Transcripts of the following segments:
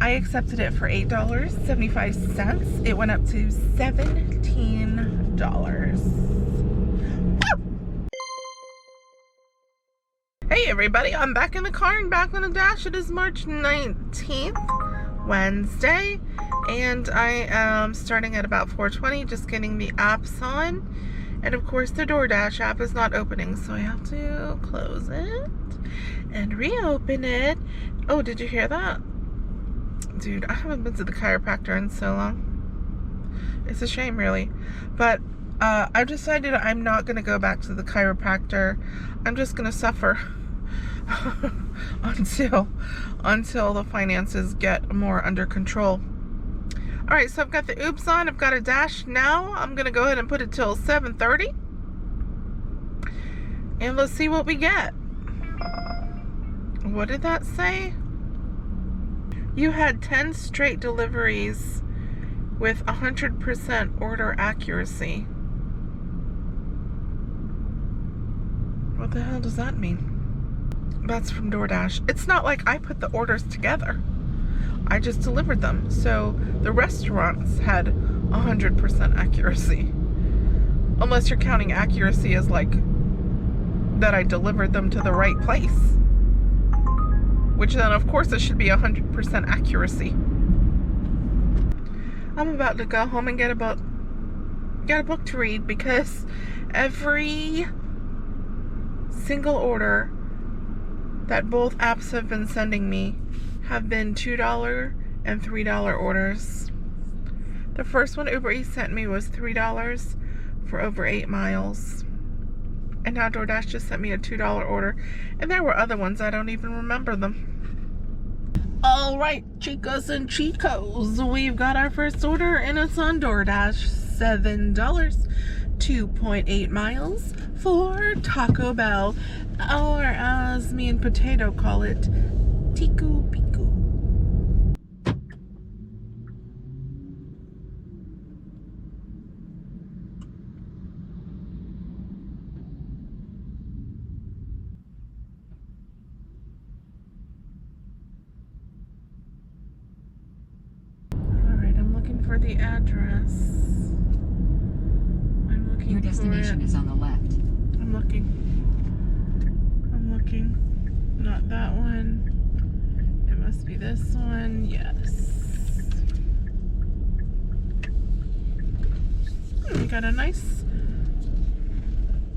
I accepted it for $8.75. It went up to $17. Hey everybody, I'm back in the car and back on the dash. It is March 19th, Wednesday, and I am starting at about 4:20, just getting the apps on. And of course the DoorDash app is not opening, so I have to close it and reopen it. Oh, did you hear that? Dude, I haven't been to the chiropractor in so long. It's a shame, really. But I've decided I'm not going to go back to the chiropractor. I'm just going to suffer until the finances get more under control. Alright, so I've got the oops on. I've got a dash now. I'm going to go ahead and put it till 7:30. And let's see what we get. What did that say? You had 10 straight deliveries with 100% order accuracy. What the hell does that mean? That's from DoorDash. It's not like I put the orders together. I just delivered them. So the restaurants had 100% accuracy. Unless you're counting accuracy as like that I delivered them to the right place. Which then of course it should be 100% accuracy. I'm about to go home and get a book to read, because every single order that both apps have been sending me have been $2 and $3 orders. The first one Uber Eats sent me was $3 for over 8 miles. And now DoorDash just sent me a $2 order. And there were other ones, I don't even remember them. Alright, chicas and chicos, we've got our first order and it's on DoorDash. $7, 2.8 miles for Taco Bell, or as me and Potato call it, Tiku Piku. Alright, I'm looking for the address. I'm looking. Your destination is on the left. I'm looking. Not that one. It must be this one. Yes. We got a nice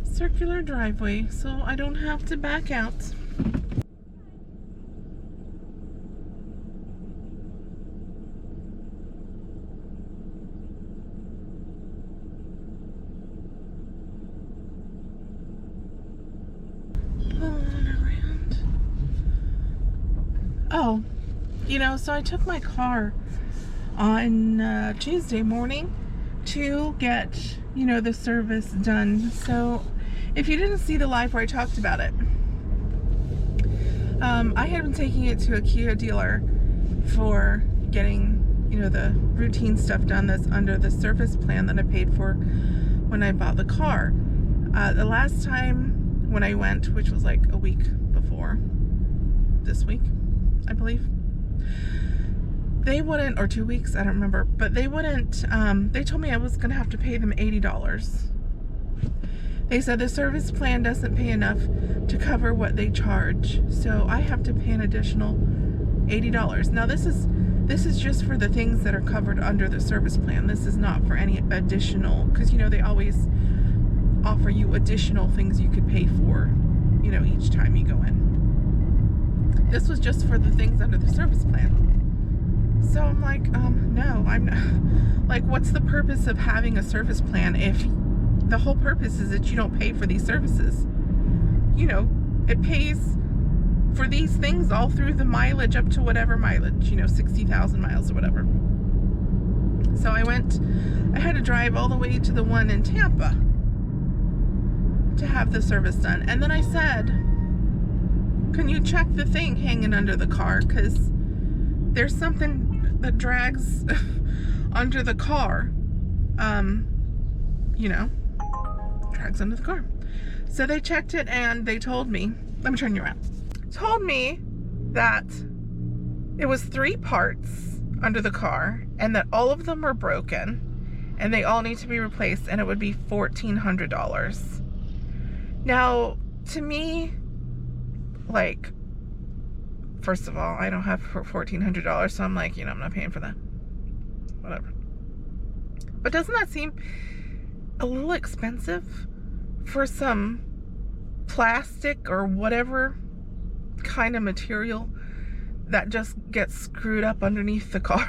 circular driveway, so I don't have to back out. Oh, you know, so I took my car on Tuesday morning to get, you know, the service done. So if you didn't see the live where I talked about it, I had been taking it to a Kia dealer for getting, you know, the routine stuff done that's under the service plan that I paid for when I bought the car. The last time when I went, which was like a week before this week, I believe, they wouldn't, or 2 weeks, I don't remember, but they wouldn't, they told me I was gonna have to pay them $80. They said the service plan doesn't pay enough to cover what they charge, so I have to pay an additional $80. Now this is just for the things that are covered under the service plan. This is not for any additional, because you know they always offer you additional things you could pay for, you know, each time you go in. This was just for the things under the service plan. So I'm like, no, I'm not. Like, what's the purpose of having a service plan if the whole purpose is that you don't pay for these services? You know, it pays for these things all through the mileage up to whatever mileage, you know, 60,000 miles or whatever. So I had to drive all the way to the one in Tampa to have the service done. And then I said, can you check the thing hanging under the car? Because there's something that drags under the car. You know, drags under the car. So they checked it and they told me, let me turn you around. Told me that it was 3 parts under the car, and that all of them were broken, and they all need to be replaced, and it would be $1,400. Now, to me, like, first of all, I don't have $1,400, so I'm like, I'm not paying for that. Whatever. But doesn't that seem a little expensive for some plastic or whatever kind of material that just gets screwed up underneath the car?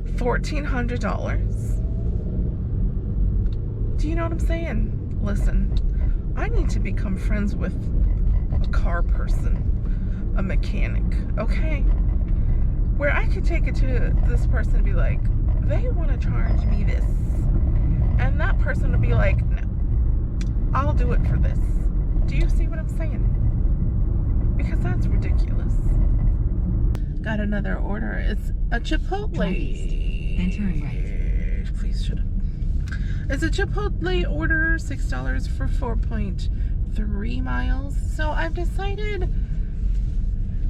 $1,400. Do you know what I'm saying? Listen, I need to become friends with a car person, a mechanic, okay? Where I could take it to this person and be like, they want to charge me this. And that person would be like, no, I'll do it for this. Do you see what I'm saying? Because that's ridiculous. Got another order. It's a Chipotle. Entering right. Please shut up. It's a Chipotle order, $6 for 4.3 miles. So I've decided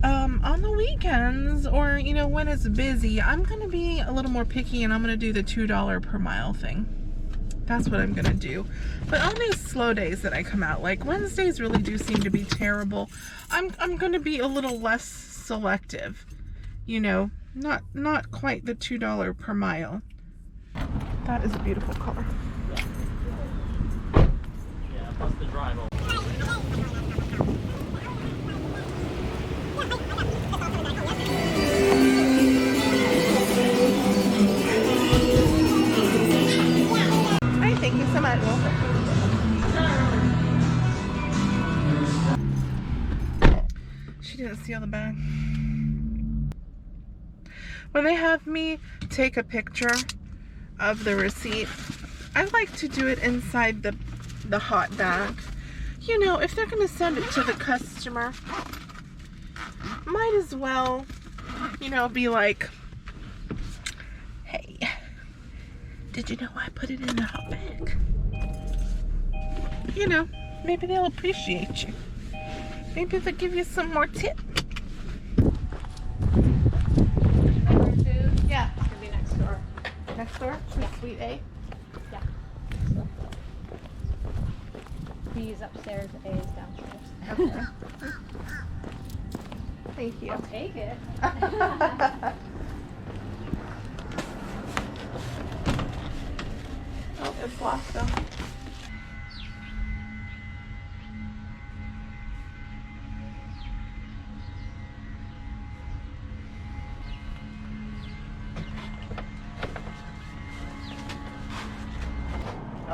on the weekends, or when it's busy, I'm gonna be a little more picky, and I'm gonna do the $2 per mile thing. That's what I'm gonna do. But on these slow days that I come out, like Wednesdays really do seem to be terrible, I'm gonna be a little less selective. Not quite the $2 per mile. That is a beautiful car. Yeah, plus the drive over. Hi, thank you so much. She didn't steal the bag. When they have me take a picture of the receipt, I like to do it inside the hot bag. If they're going to send it to the customer, might as well, be like, hey, did you know I put it in the hot bag? Maybe they'll appreciate you. Maybe they'll give you some more tip. Yeah. It's gonna be next door. Next door? To Suite A? Yeah. B is upstairs, A is downstairs. Okay. Thank you. I'll take it. Oh, it's locked though.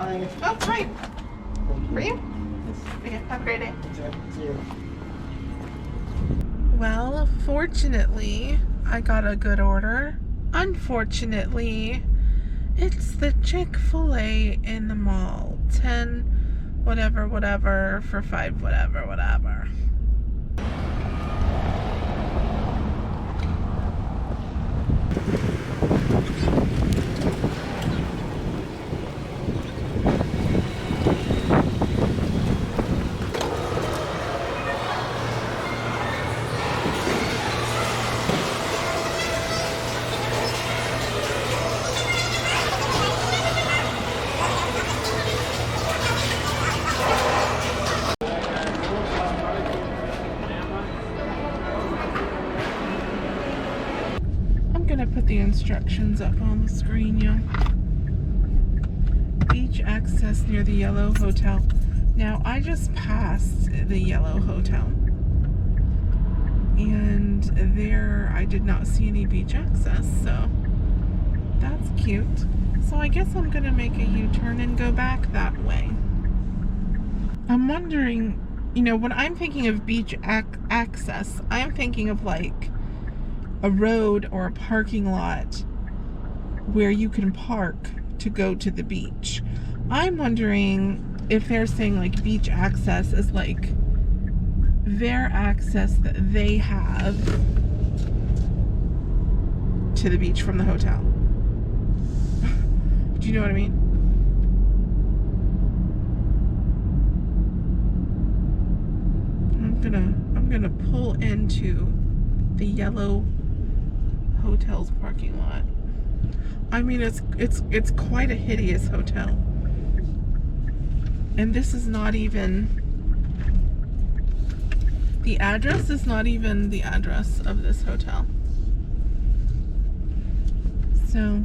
Oh, hi. For you? Okay, have a great day. Well, fortunately, I got a good order. Unfortunately, it's the Chick-fil-A in the mall. 10 whatever for 5 whatever. Put the instructions up on the screen, y'all. Beach access near the Yellow Hotel. Now, I just passed the Yellow Hotel, and there I did not see any beach access, so that's cute. So I guess I'm gonna make a U-turn and go back that way. I'm wondering, when I'm thinking of beach access, I'm thinking of like a road or a parking lot where you can park to go to the beach. I'm wondering if they're saying like beach access is like their access that they have to the beach from the hotel. Do you know what I mean? I'm gonna pull into the Yellow hotel's parking lot. I mean, it's quite a hideous hotel. And this is not even, the address is not even the address of this hotel. So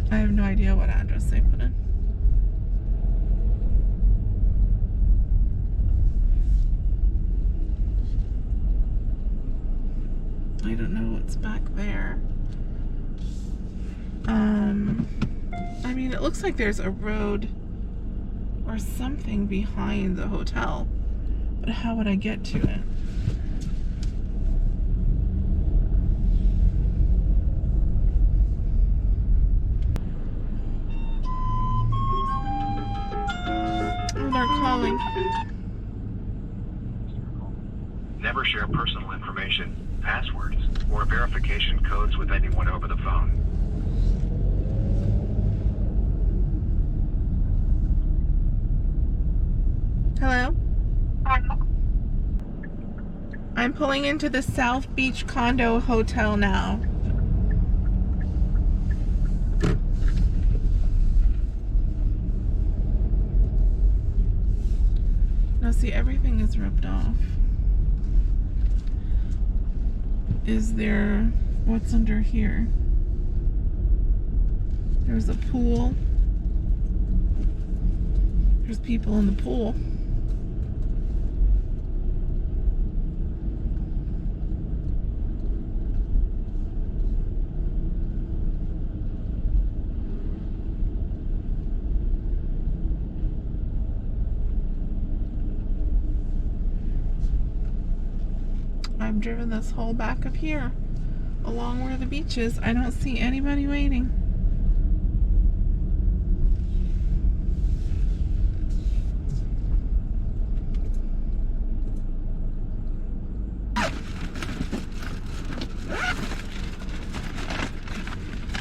I have no idea what address they put in. I don't know what's back there. I mean, it looks like there's a road or something behind the hotel, but how would I get to it? Oh, they're calling. Never share personal information, passwords, or verification codes with anyone over the phone. Hello? I'm pulling into the South Beach Condo Hotel now. Now see, everything is ripped off. Is there, what's under here? There's a pool. There's people in the pool. I've driven this whole back of here along where the beach is. I don't see anybody waiting.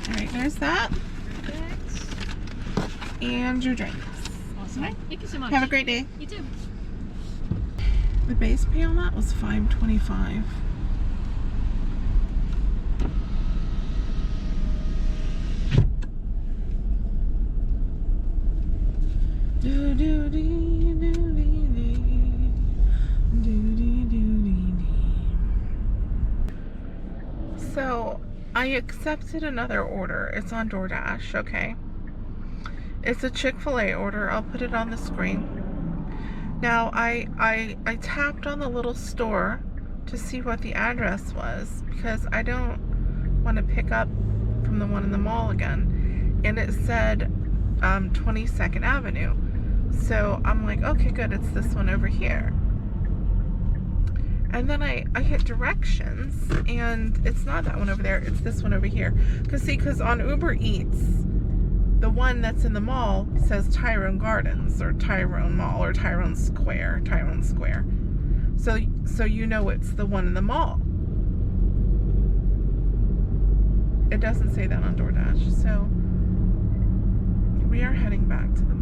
Alright, there's that. Perfect. And your drinks. Awesome. Alright. Thank you so much. Have a great day. You too. The base pay on that was $5.25. Do do dee do dee dee. Do dee do dee dee. So I accepted another order. It's on DoorDash, okay? It's a Chick-fil-A order. I'll put it on the screen. Now, I tapped on the little store to see what the address was because I don't want to pick up from the one in the mall again. And it said 22nd Avenue. So I'm like, okay, good, it's this one over here. And then I hit directions and it's not that one over there, it's this one over here. Because on Uber Eats, the one that's in the mall says Tyrone Gardens or Tyrone Mall or Tyrone Square. So you know it's the one in the mall. It doesn't say that on DoorDash. So we are heading back to the mall.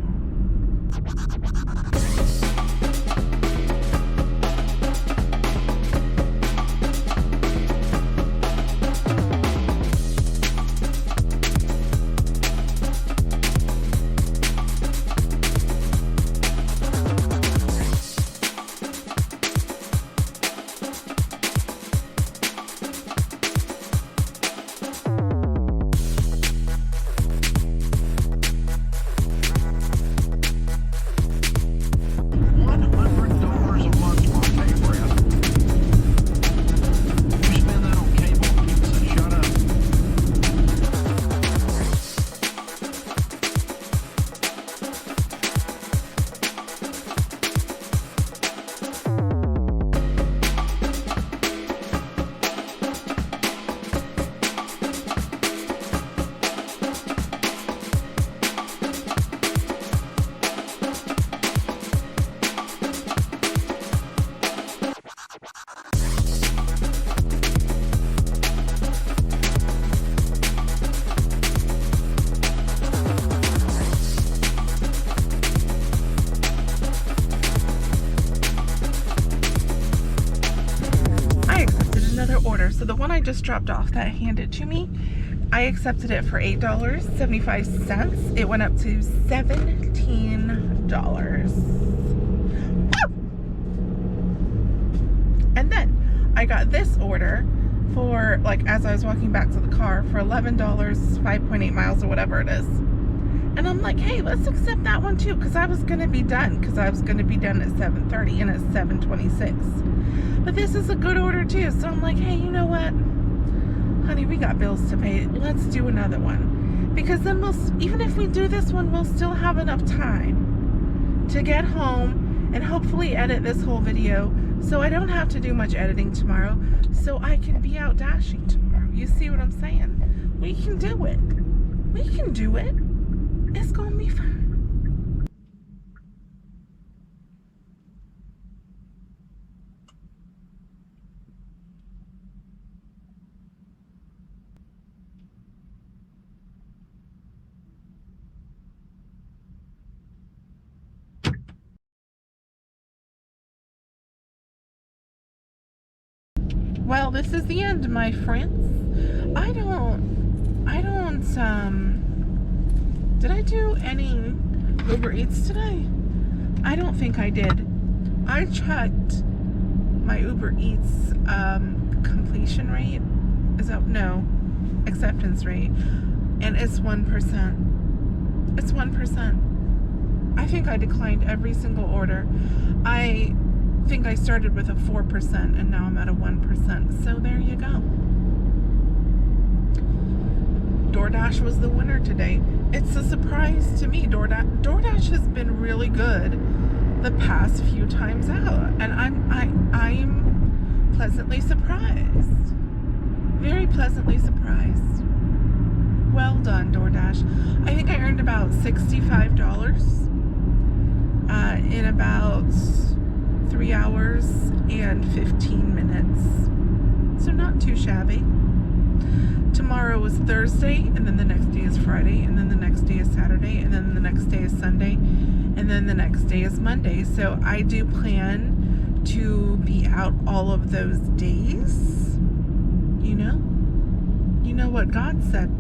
order. So the one I just dropped off that handed to me, I accepted it for $8.75. It went up to $17. And then I got this order for, like, as I was walking back to the car, for $11, 5.8 miles or whatever it is. And I'm like, hey, let's accept that one too, because I was going to be done. Because I was going to be done at 7:30 and it's 7:26. But this is a good order too. So I'm like, hey, you know what? Honey, we got bills to pay. Let's do another one. Because then even if we do this one, we'll still have enough time to get home and hopefully edit this whole video so I don't have to do much editing tomorrow, so I can be out dashing tomorrow. You see what I'm saying? We can do it. We can do it. It's gonna be fun. Well, this is the end, my friends. Did I do any Uber Eats today? I don't think I did. I checked my Uber Eats completion rate. Acceptance rate. And it's 1%. It's 1%. I think I declined every single order. I think I started with a 4% and now I'm at a 1%. So there you go. DoorDash was the winner today. It's a surprise to me. DoorDash has been really good the past few times out, and I'm pleasantly surprised. Very pleasantly surprised. Well done, DoorDash. I think I earned about $65 in about 3 hours and 15 minutes. So not too shabby. Tomorrow is Thursday, and then the next day is Friday, and then the next day is Saturday, and then the next day is Sunday, and then the next day is Monday. So I do plan to be out all of those days. You know what God said.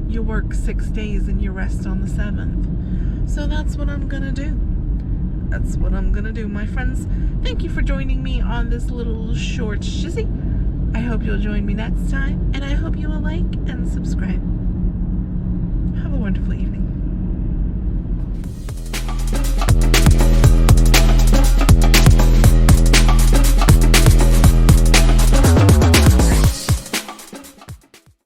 You work 6 days and you rest on the 7th. So that's what I'm gonna do. That's what I'm gonna do, my friends. Thank you for joining me on this little short shizzy. I hope you'll join me next time, and I hope you will like and subscribe. Have a wonderful evening.